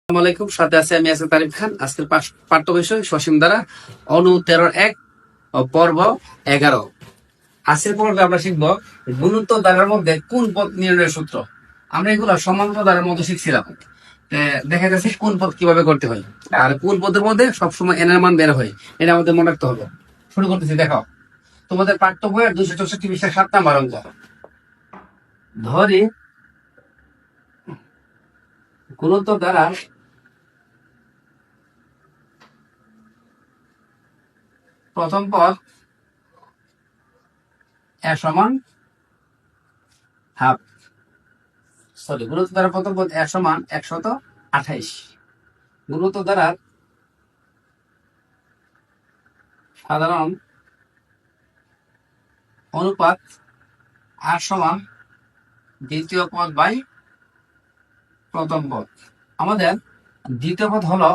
আসসালামু আলাইকুম, সাথে আছে আমি আছি তারিফ খান। আজকের পাঠ্য বিষয় সসীম দ্বারা অনু 13-1 পর্ব 11। আজকের পর্বে আমরা শিখবো গুণোত্তর দ্বারার মধ্যে কোন পদ নির্ণয়ের সূত্র। আমরা এগুলো সমান্তর দ্বারার মধ্যে শিখছিলাম। দেখা যাচ্ছে কোন পদ কিভাবে করতে হয়, আর কোন পদের মধ্যে সবসময় এন এর মান বের হয়, এটা আমাদের মনে রাখতে হবে। শুরু করতেছি, দেখো তোমাদের পাঠ্য বইয়ের 264 পৃষ্ঠা 7 নাম্বার অঙ্ক। ধরি গুণোত্তর দ্বারা প্রথম পদ এ সমান হাফ, গুণোত্তর দ্বারা প্রথম পদ এ সমান 128। গুণোত্তর দ্বারা সাধারণ অনুপাত আর সমান দ্বিতীয় পদ বাই প্রথম পদ। আমাদের দ্বিতীয় পদ হলো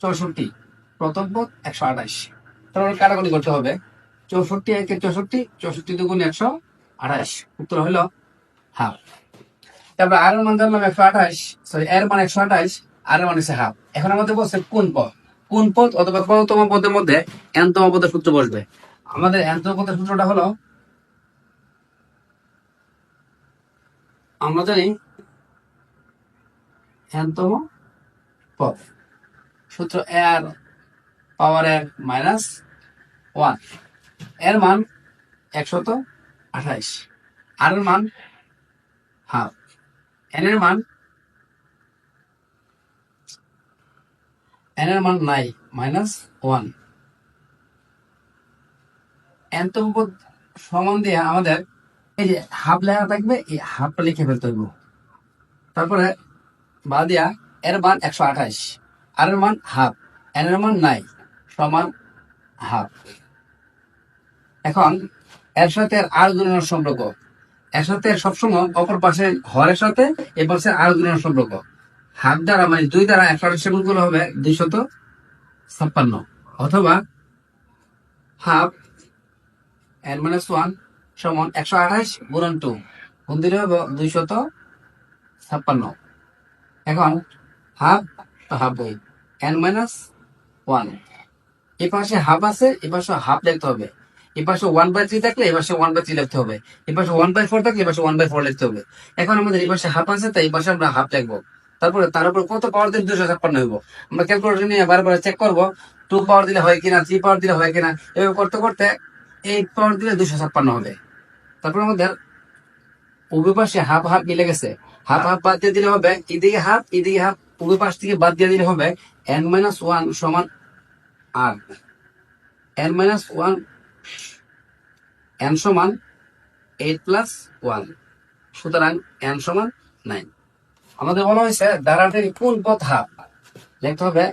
64, প্রথম পদ 128। তাহলে কাটাকুটি করতে হবে। 64 একে 64, 64 দুগুণ 128, উত্তর হলো হাফ। তারপর আর এর মান জানলাম 128, সরি এর মান 128, আর এর মান হচ্ছে হাফ। এখন আমাদের বলছে কোন পদ অথবা কততম পদের মধ্যে এনতম পদের সূত্র বসবে। আমাদের এনতম পদের সূত্রটা হলো, আমরা জানি এনতম পদ সূত্র এর পাওয়ার এর মাইনাস 1, এর মান 128, আর এর মান হাফ, এন এর মান নাই -1। এনতম পদ সমান দিয়ে আমাদের এই যে হাফ লেখা থাকবে, এই হাফটা লিখে ফেলতে হইব। তারপরে বা দিয়া এর মান 128, আর এর মান হাফ, এন এর মান নাই, সমান হাফ। এখন এর সাথে আর গুণনের সম্পর্ক, এর সাথে সবসময় অপর পাশে হরের সাথে এ পাশে আর গুণনের সম্পর্ক। হাফ দ্বারা মানে 2 দ্বারা 128 গুণ করলে হবে 256, অথবা হাফ n - 1 সমান 128 গুণন 2, গুণ দিলে হবে 256। এখন হাফ বই n - 1, এই পাশে হাফ আছে, এই পাশে হাফ লিখতে হবে। এই পাশে 1/3 থাকলে এই পাশে 1/3 লিখতে হবে। এই পাশে 1/4 থাকলে এই পাশে 1/4 লিখতে হবে। এখন আমাদের এই পাশে হাফ আছে, তাই এই পাশে আমরা হাফ লিখবো। তারপরে তার উপর কত পাওয়ার দিলে 256 হইব, আমরা ক্যালকুলেটর নিয়ে বারবার চেক করবো 2 পাওয়ার দিলে হয় কিনা, 3 পাওয়ার দিলে হয় কিনা। এভাবে করতে করতে 8 পাওয়ার দিলে 256 হবে। তারপর আমাদের উভয় পাশে হাফ হাফ মিলে গেছে, হাফ হাফ বাদ দিয়ে দিলে হবে এদিকে হাফ এদিকে হাফ, উভয় পাশ থেকে বাদ দিয়ে দিলে হবে n - 1 সমান r, n - 1 n সমান 8 + 1, সুতরাং n সমান 9। আমাদের বলা হয়েছে ধারাটির কোন পদ হাফ, লিখতে হবে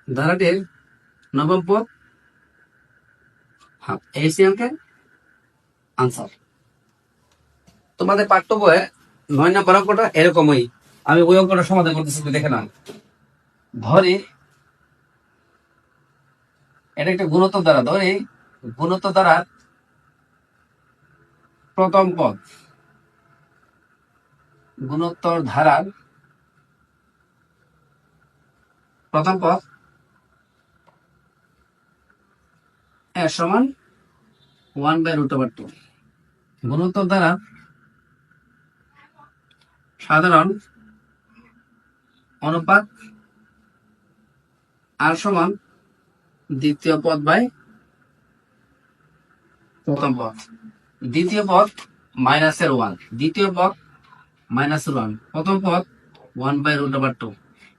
ধারাটির নবম পদ হাফ। এই অঙ্কের আনসার। তোমাদের পাঠ্য বইয়ে 9 নম্বর অঙ্কটা এরকমই, আমি ওই অঙ্কটা সমাধান করতেছি, দেখে নাও। ধরি এটা একটা গুণোত্তর দ্বারা, ধরি গুণোত্তর দ্বারা প্রথম পদ, গুণোত্তর ধারার প্রথম পদ এ সমান 1/√2। গুণোত্তর দ্বারা সাধারণ অনুপাত আর সমান দ্বিতীয় পদ বাই প্রথম পদ। দ্বিতীয় পদ -1, দ্বিতীয় পদ -1, প্রথম পদ 1/√2।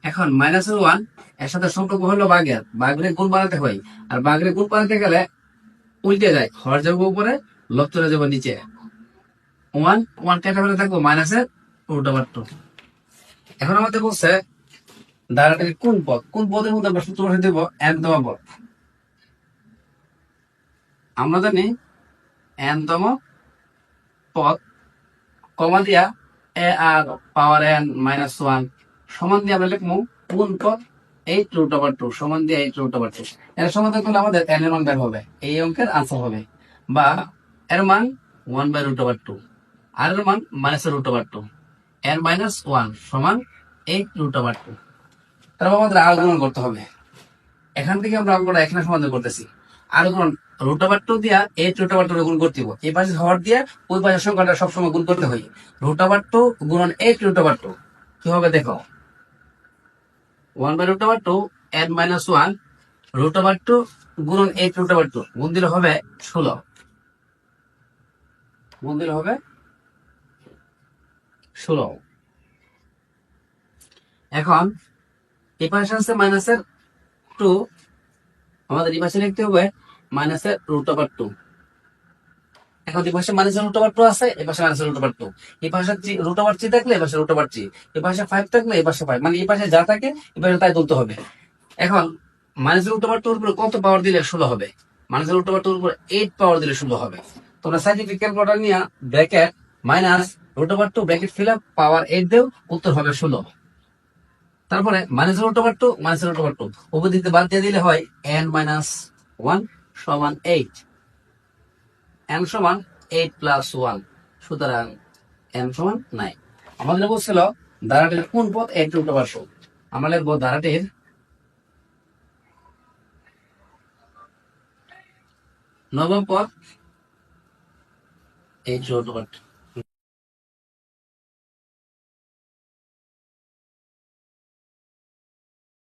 এখন -1 এর সাথে সম্পর্ক হলো বাঘের গুণ বানাতে হয়, আর বাঘের গুণ বানাতে গেলে উল্টে যায়, হর যাবো উপরে, লব চলে যাবো নিচে। 1 কেটে ফেলে থাকবো -√2। এখন আমাদের বলছে ধারাটির কোন পদের মধ্যে আমরা সূত্র বসে দেব nতম পদ। আমরা জানি nতম পদ কমা দিয়া এ আর পাওয়ার n - 1 সমান দিয়ে আমরা লিখবো কোন পদ 8√2 সমান দিয়ে 8√2। এর সমাধান করলে আমাদের n এর মান বের হবে, এই অঙ্কের আনসার হবে। বা এর মান 1/√2, আর এর মান -√2। n মাইনাস ওয়ান সমান 8√2। তারপর আমাদের আর গুণন করতে হবে। এখান থেকে আমরা অঙ্কটা এখানে সমাধান করতেছি। আর গুণন √2 দিয়া 8√2 গুণ করতে হবে। এই পাশে হর দিয়া ওই পাশের সংখ্যাটা সবসময় গুণ করতে হয়। √2 গুণন 8√2 কি হবে দেখো, 1/√2 n মাইনাস ওয়ান √2 গুণন 8√2 গুণ দিলে হবে 16, গুণ দিলে হবে 16। এখন এই পাশে আছে মাইনাসের 2, আমাদের এই পাশে লিখতে হবে মাইনাসের √2। এখন এই পাশে মাইনাসের √2 আছে, এই পাশে মাইনাসের √2। এই পাশে √3 থাকলে এই পাশে √3, এই পাশে 5 থাকলে এই পাশে 5, মানে এই পাশে যা থাকে এই পাশে তাই তুলতে হবে। এখন মাইনাসের √2 উপরে কত পাওয়ার দিলে 16 হবে? মাইনাসের √2 উপরে 8 পাওয়ার দিলে 16 হবে। তোমরা সাইন্টিফিক ক্যালকুলেটর নিয়ে bracket minus √2 bracket fill up power 8 দেও, উত্তর হবে 16। তারপরে মাইনাসের √2 উপর দিকে বাদ দিয়ে দিলে হয় n মাইনাস ওয়ান সমান 8, n সমান 8 প্লাস 1, সুতরাং n সমান 9। আমাদের বলছিল ধারাটির কোন পদ 8√2। আমরা লিখবো ধারাটির নবম পদ 8√2।